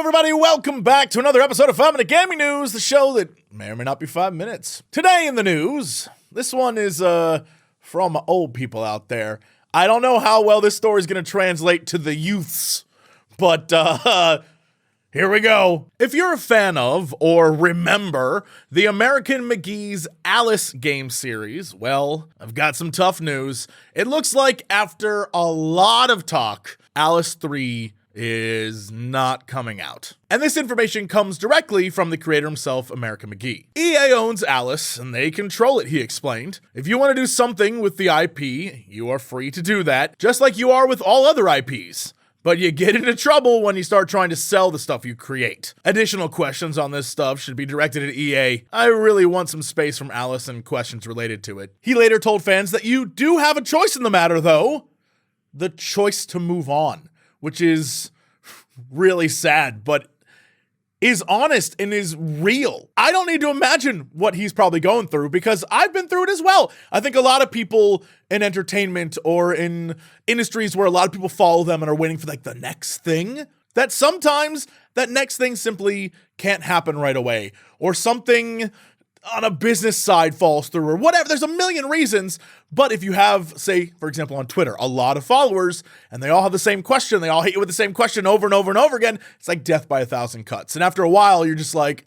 everybody, welcome back to another episode of 5 Minute Gaming News, the show that may or may not be 5 minutes. Today in the news, this one is from old people out there. I don't know how well this story is going to translate to the youths, but here we go. If you're a fan of, or remember, the American McGee's Alice game series, well, I've got some tough news. It looks like after a lot of talk, Alice 3 is not coming out. And this information comes directly from the creator himself, American McGee. EA owns Alice, and they control it, he explained. If you want to do something with the IP, you are free to do that, just like you are with all other IPs. But you get into trouble when you start trying to sell the stuff you create. Additional questions on this stuff should be directed at EA. I really want some space from Alice and questions related to it. He later told fans that you do have a choice in the matter, though. The choice to move on, which is really sad, but is honest and is real. I don't need to imagine what he's probably going through because I've been through it as well. I think a lot of people in entertainment or in industries where a lot of people follow them and are waiting for like the next thing, that sometimes that next thing simply can't happen right away, or something on a business side falls through or whatever. There's a million reasons. But if you have, say, for example, on Twitter, a lot of followers and they all have the same question, they all hit you with the same question over and over and over again, it's like death by 1,000 cuts. And after a while, you're just like,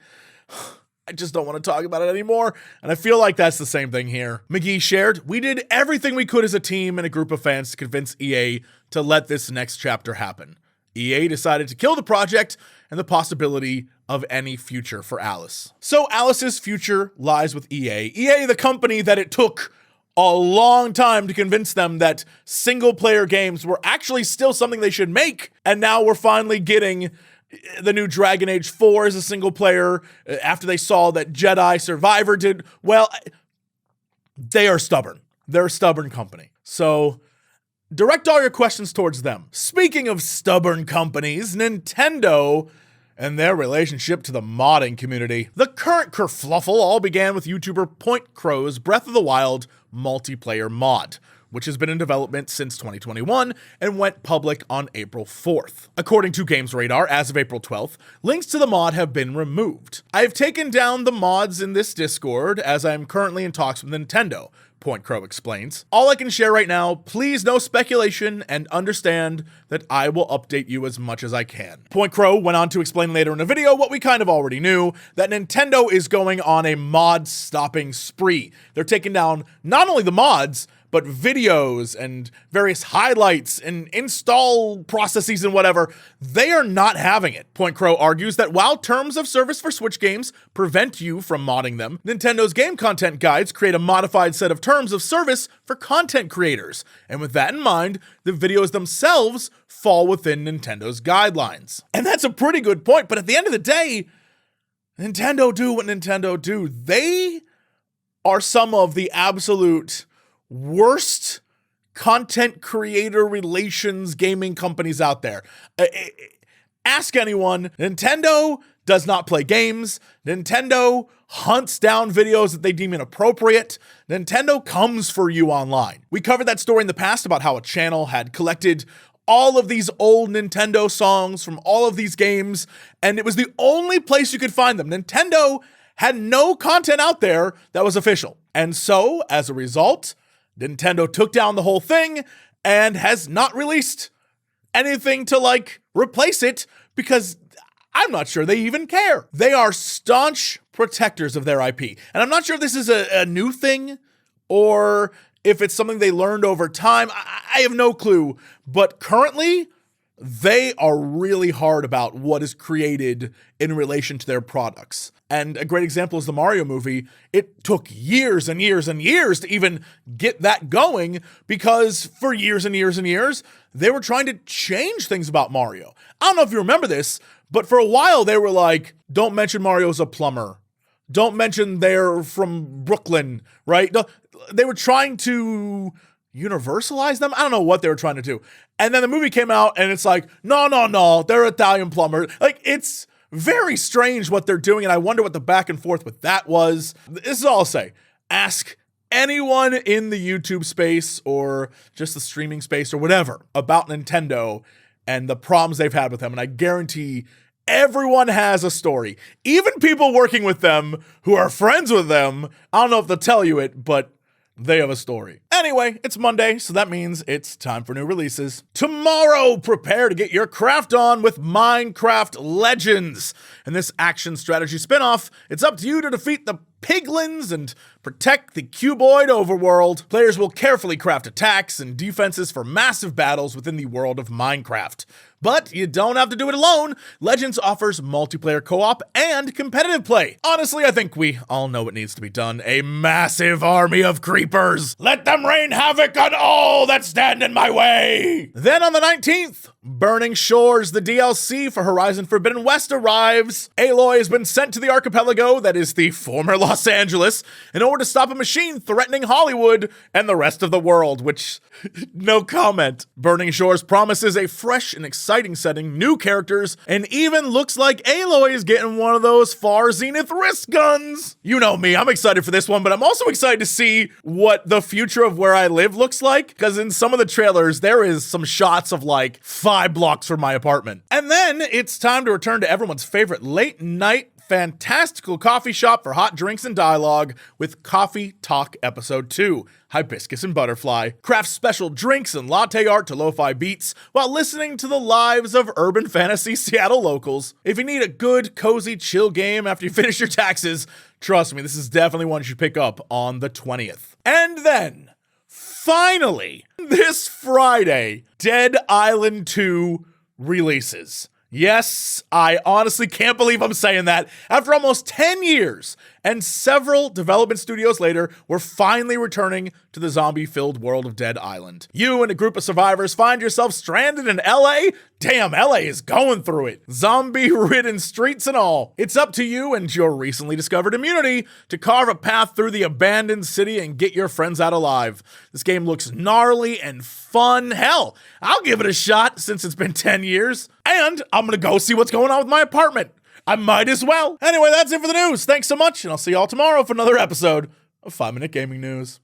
I just don't want to talk about it anymore. And I feel like that's the same thing here. McGee shared, we did everything we could as a team and a group of fans to convince EA to let this next chapter happen. EA decided to kill the project and the possibility of any future for Alice. So Alice's future lies with EA. EA, the company that it took a long time to convince them that single-player games were actually still something they should make. And now we're finally getting the new Dragon Age 4 as a single-player after they saw that Jedi Survivor did well. They are stubborn. They're a stubborn company. So direct all your questions towards them. Speaking of stubborn companies, Nintendo and their relationship to the modding community. The current kerfluffle all began with YouTuber Point Crow's Breath of the Wild multiplayer mod, which has been in development since 2021 and went public on April 4th. According to Games Radar, as of April 12th, links to the mod have been removed. I have taken down the mods in this Discord as I am currently in talks with Nintendo, Point Crow explains. All I can share right now, please no speculation, and understand that I will update you as much as I can. Point Crow went on to explain later in the video what we kind of already knew, that Nintendo is going on a mod stopping spree. They're taking down not only the mods, but videos and various highlights and install processes and whatever. They are not having it. Point Crow argues that while terms of service for Switch games prevent you from modding them, Nintendo's game content guides create a modified set of terms of service for content creators. And with that in mind, the videos themselves fall within Nintendo's guidelines. And that's a pretty good point, but at the end of the day, Nintendo do what Nintendo do. They are some of the absolute worst content creator relations gaming companies out there. Ask anyone. Nintendo does not play games. Nintendo hunts down videos that they deem inappropriate. Nintendo comes for you online. We covered that story in the past about how a channel had collected all of these old Nintendo songs from all of these games, and it was the only place you could find them. Nintendo had no content out there that was official. And so, as a result, Nintendo took down the whole thing and has not released anything to like replace it because I'm not sure they even care. They are staunch protectors of their IP. And I'm not sure if this is a new thing or if it's something they learned over time. I have no clue. But currently, they are really hard about what is created in relation to their products. And a great example is the Mario movie. It took years and years and years to even get that going because for years and years and years, they were trying to change things about Mario. I don't know if you remember this, but for a while they were like, don't mention Mario's a plumber. Don't mention they're from Brooklyn, right? They were trying to universalize them. I don't know what they were trying to do. And then the movie came out and it's like, no, they're Italian plumber. Like, it's very strange what they're doing. And I wonder what the back and forth with that was. This is all I'll say. Ask anyone in the YouTube space or just the streaming space or whatever about Nintendo and the problems they've had with them. And I guarantee everyone has a story. Even people working with them who are friends with them, I don't know if they'll tell you it, but they have a story. Anyway, it's Monday, so that means it's time for new releases. Tomorrow, prepare to get your craft on with Minecraft Legends. In this action strategy spinoff, it's up to you to defeat the piglins and protect the cuboid overworld. Players will carefully craft attacks and defenses for massive battles within the world of Minecraft. But you don't have to do it alone. Legends offers multiplayer co-op and competitive play. Honestly, I think we all know what needs to be done. A massive army of creepers. Let them rain havoc on all that stand in my way. Then on the 19th, Burning Shores, the DLC for Horizon Forbidden West arrives. Aloy has been sent to the archipelago that is the former Los Angeles in order to stop a machine threatening Hollywood and the rest of the world, which, no comment. Burning Shores promises a fresh and exciting setting, new characters, and even looks like Aloy is getting one of those far zenith wrist guns. You know me, I'm excited for this one, but I'm also excited to see what the future of where I live looks like, because in some of the trailers, there is some shots of like 5 blocks from my apartment. And then it's time to return to everyone's favorite late night fantastical coffee shop for hot drinks and dialogue with Coffee Talk Episode 2, Hibiscus and Butterfly. Craft special drinks and latte art to lo-fi beats while listening to the lives of urban fantasy Seattle locals. If you need a good, cozy, chill game after you finish your taxes, trust me, this is definitely one you should pick up on the 20th. And then, finally, this Friday, Dead Island 2 releases. Yes, I honestly can't believe I'm saying that. After almost 10 years and several development studios later, we're finally returning to the zombie-filled world of Dead Island. You and a group of survivors find yourself stranded in LA? Damn, LA is going through it. Zombie-ridden streets and all. It's up to you and your recently discovered immunity to carve a path through the abandoned city and get your friends out alive. This game looks gnarly and fun. Hell, I'll give it a shot since it's been 10 years. And I'm gonna go see what's going on with my apartment. I might as well. Anyway, that's it for the news. Thanks so much, and I'll see y'all tomorrow for another episode of 5 Minute Gaming News.